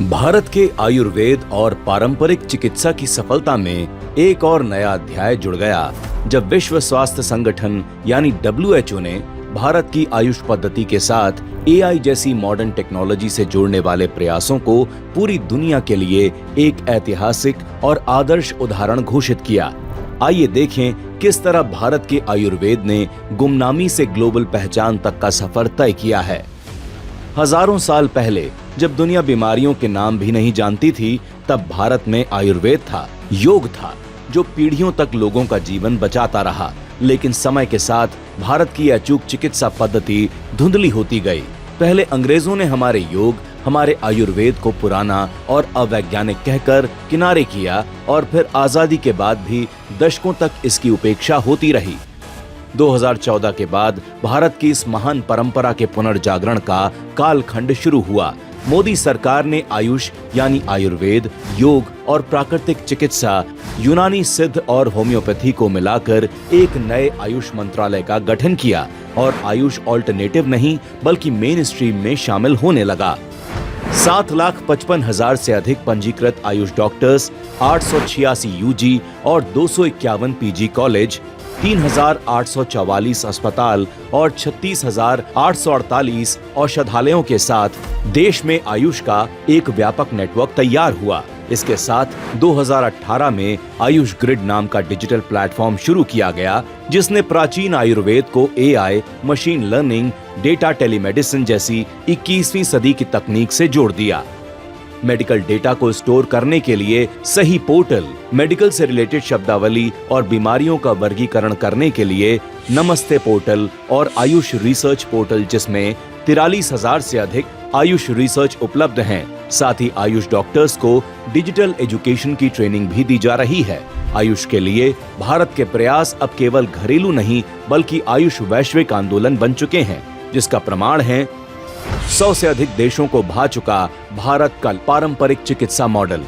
भारत के आयुर्वेद और पारंपरिक चिकित्सा की सफलता में एक और नया अध्याय जुड़ गया जब विश्व स्वास्थ्य संगठन यानी WHO ने भारत की आयुष पद्धति के साथ AI जैसी मॉडर्न टेक्नोलॉजी से जोड़ने वाले प्रयासों को पूरी दुनिया के लिए एक ऐतिहासिक और आदर्श उदाहरण घोषित किया। आइए देखें किस तरह भारत के आयुर्वेद ने गुमनामी से ग्लोबल पहचान तक का सफर तय किया है। हजारों साल पहले जब दुनिया बीमारियों के नाम भी नहीं जानती थी, तब भारत में आयुर्वेद था, योग था, जो पीढ़ियों तक लोगों का जीवन बचाता रहा। लेकिन समय के साथ भारत की अचूक चिकित्सा पद्धति धुंधली होती गई। पहले अंग्रेजों ने हमारे योग, हमारे आयुर्वेद को पुराना और अवैज्ञानिक कहकर किनारे किया और फिर आजादी के बाद भी दशकों तक इसकी उपेक्षा होती रही। 2014 के बाद भारत की इस महान परंपरा के पुनर्जागरण का कालखंड शुरू हुआ। मोदी सरकार ने आयुष यानी आयुर्वेद, योग और प्राकृतिक चिकित्सा, यूनानी सिद्ध और होम्योपैथी को मिलाकर एक नए आयुष मंत्रालय का गठन किया और आयुष ऑल्टरनेटिव नहीं बल्कि मेन स्ट्रीम में शामिल होने लगा। 7,55,000 से अधिक पंजीकृत आयुष डॉक्टर्स, 886 UG और 251 PG कॉलेज, 3,844 अस्पताल और 36,848 औषधालयों के साथ देश में आयुष का एक व्यापक नेटवर्क तैयार हुआ। इसके साथ 2018 में आयुष ग्रिड नाम का डिजिटल प्लेटफॉर्म शुरू किया गया, जिसने प्राचीन आयुर्वेद को AI, machine learning, data telemedicine जैसी 21वीं सदी की तकनीक से जोड़ दिया। मेडिकल डेटा को स्टोर करने के लिए सही पोर्टल, मेडिकल से रिलेटेड शब्दावली और बीमारियों का वर्गीकरण करने के लिए नमस्ते पोर्टल और आयुष रिसर्च पोर्टल, जिसमें 43,000 से अधिक आयुष रिसर्च उपलब्ध हैं। साथ ही आयुष डॉक्टर्स को डिजिटल एजुकेशन की ट्रेनिंग भी दी जा रही है। आयुष के लिए भारत के प्रयास अब केवल घरेलू नहीं बल्कि आयुष वैश्विक आंदोलन बन चुके हैं, जिसका प्रमाण है 100 से अधिक देशों को भा चुका भारत का पारंपरिक चिकित्सा मॉडल,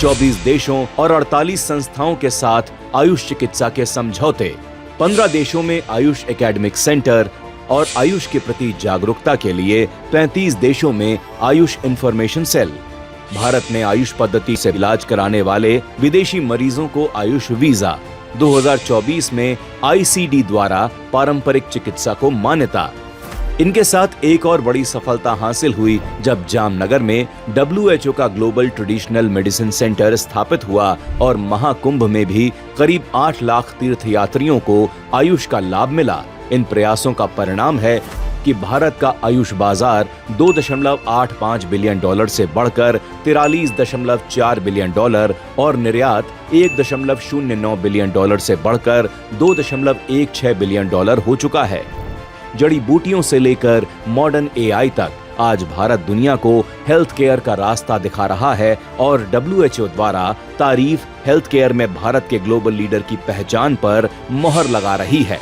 24 देशों और 48 संस्थाओं के साथ आयुष चिकित्सा के समझौते, 15 देशों में आयुष एकेडमिक सेंटर और आयुष के प्रति जागरूकता के लिए 35 देशों में आयुष इंफॉर्मेशन सेल। भारत ने आयुष पद्धति से इलाज कराने वाले विदेशी मरीजों को आयुष वीजा, 2024 में ICD द्वारा पारंपरिक चिकित्सा को मान्यता। इनके साथ एक और बड़ी सफलता हासिल हुई जब जामनगर में WHO का ग्लोबल ट्रेडिशनल मेडिसिन सेंटर स्थापित हुआ और महाकुंभ में भी करीब 8 लाख तीर्थयात्रियों को आयुष का लाभ मिला। इन प्रयासों का परिणाम है कि भारत का आयुष बाजार $2.85 बिलियन से बढ़कर $43.4 बिलियन और निर्यात $1.09 बिलियन से बढ़कर $2.16 बिलियन हो चुका है। जड़ी बूटियों से लेकर मॉडर्न AI तक आज भारत दुनिया को हेल्थ केयर का रास्ता दिखा रहा है और WHO द्वारा तारीफ हेल्थ केयर में भारत के ग्लोबल लीडर की पहचान पर मोहर लगा रही है।